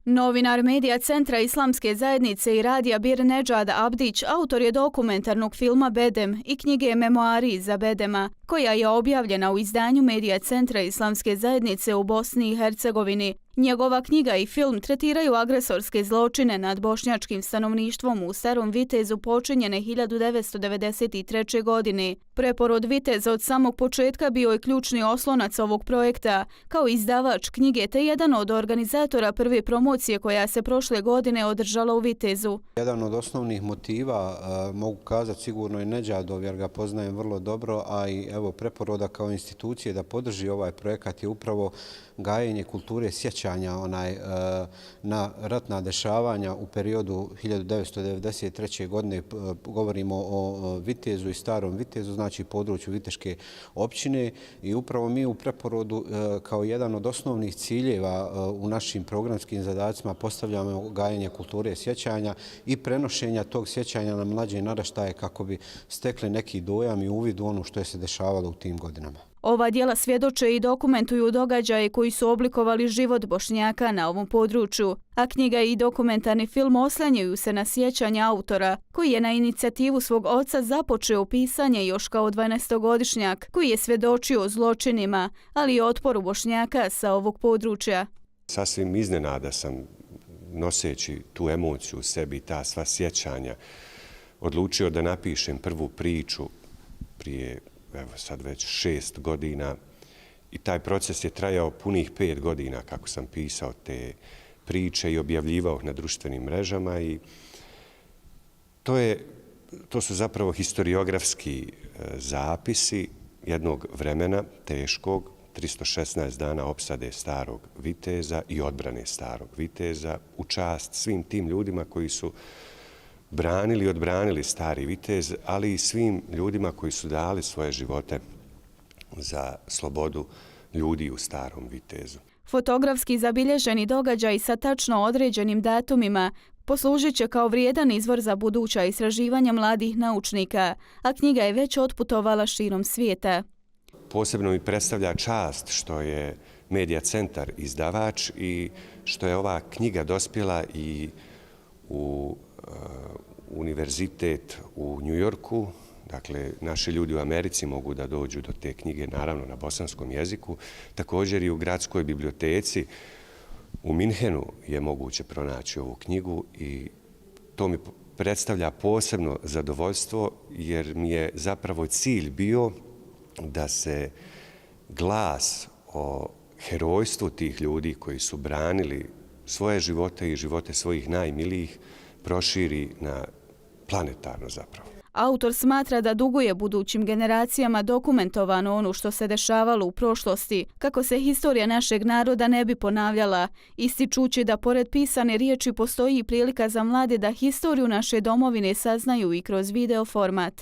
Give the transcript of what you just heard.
Novinar Medija Centra Islamske zajednice i radija Bir Nedžad Abdić autor je dokumentarnog filma Bedem i knjige Memoari za Bedema, koja je objavljena u izdanju Medija Centra Islamske zajednice u Bosni i Hercegovini. Njegova knjiga i film tretiraju agresorske zločine nad bošnjačkim stanovništvom u Starom Vitezu počinjene 1993. godine. Preporod Viteza od samog početka bio je ključni oslonac ovog projekta, kao izdavač knjige te jedan od organizatora prve promocije koja se prošle godine održala u Vitezu. Jedan od osnovnih motiva, mogu kazati sigurno i Nedžadov, jer ga poznajem vrlo dobro, a i evo Preporoda kao institucije da podrži ovaj projekat je upravo gajenje kulture sjećanja na ratna dešavanja u periodu 1993. godine. Govorimo o Vitezu i Starom Vitezu, znači području Viteške općine, i upravo mi u Preporodu kao jedan od osnovnih ciljeva u našim programskim zadacima postavljamo gajenje kulture sjećanja i prenošenja tog sjećanja na mlađe naraštaje kako bi stekli neki dojam i uvid u ono što je se dešavalo u tim godinama. Ova djela svjedoče i dokumentuju događaje koji su oblikovali život Bošnjaka na ovom području, a knjiga i dokumentarni film oslanjaju se na sjećanje autora, koji je na inicijativu svog oca započeo pisanje još kao 12-godišnjak, koji je svjedočio o zločinima, ali i otporu Bošnjaka sa ovog područja. Sasvim iznenada sam, noseći tu emociju u sebi, ta sva sjećanja, odlučio da napišem prvu priču prije sad već 6 godina, i taj proces je trajao punih 5 godina kako sam pisao te priče i objavljivao na društvenim mrežama, i to su zapravo historiografski zapisi jednog vremena teškog, 316 dana opsade Starog Viteza i odbrane Starog Viteza, u čast svim tim ljudima koji su branili i odbranili Stari Vitez, ali i svim ljudima koji su dali svoje živote za slobodu ljudi u Starom Vitezu. Fotografski zabilježeni događaj sa tačno određenim datumima poslužit će kao vrijedan izvor za buduća istraživanja mladih naučnika, a knjiga je već otputovala širom svijeta. Posebno mi predstavlja čast što je Medija Centar izdavač i što je ova knjiga dospjela i u univerzitet u New Yorku. Dakle, naši ljudi u Americi mogu da dođu do te knjige, naravno na bosanskom jeziku. Također i u gradskoj biblioteci u Minhenu je moguće pronaći ovu knjigu, i to mi predstavlja posebno zadovoljstvo, jer mi je zapravo cilj bio da se glas o herojstvu tih ljudi koji su branili svoje živote i živote svojih najmilijih proširi na planetarno zapravo. Autor smatra da duguje budućim generacijama dokumentovano ono što se dešavalo u prošlosti, kako se historija našeg naroda ne bi ponavljala, ističući da pored pisane riječi postoji i prilika za mlade da historiju naše domovine saznaju i kroz video format.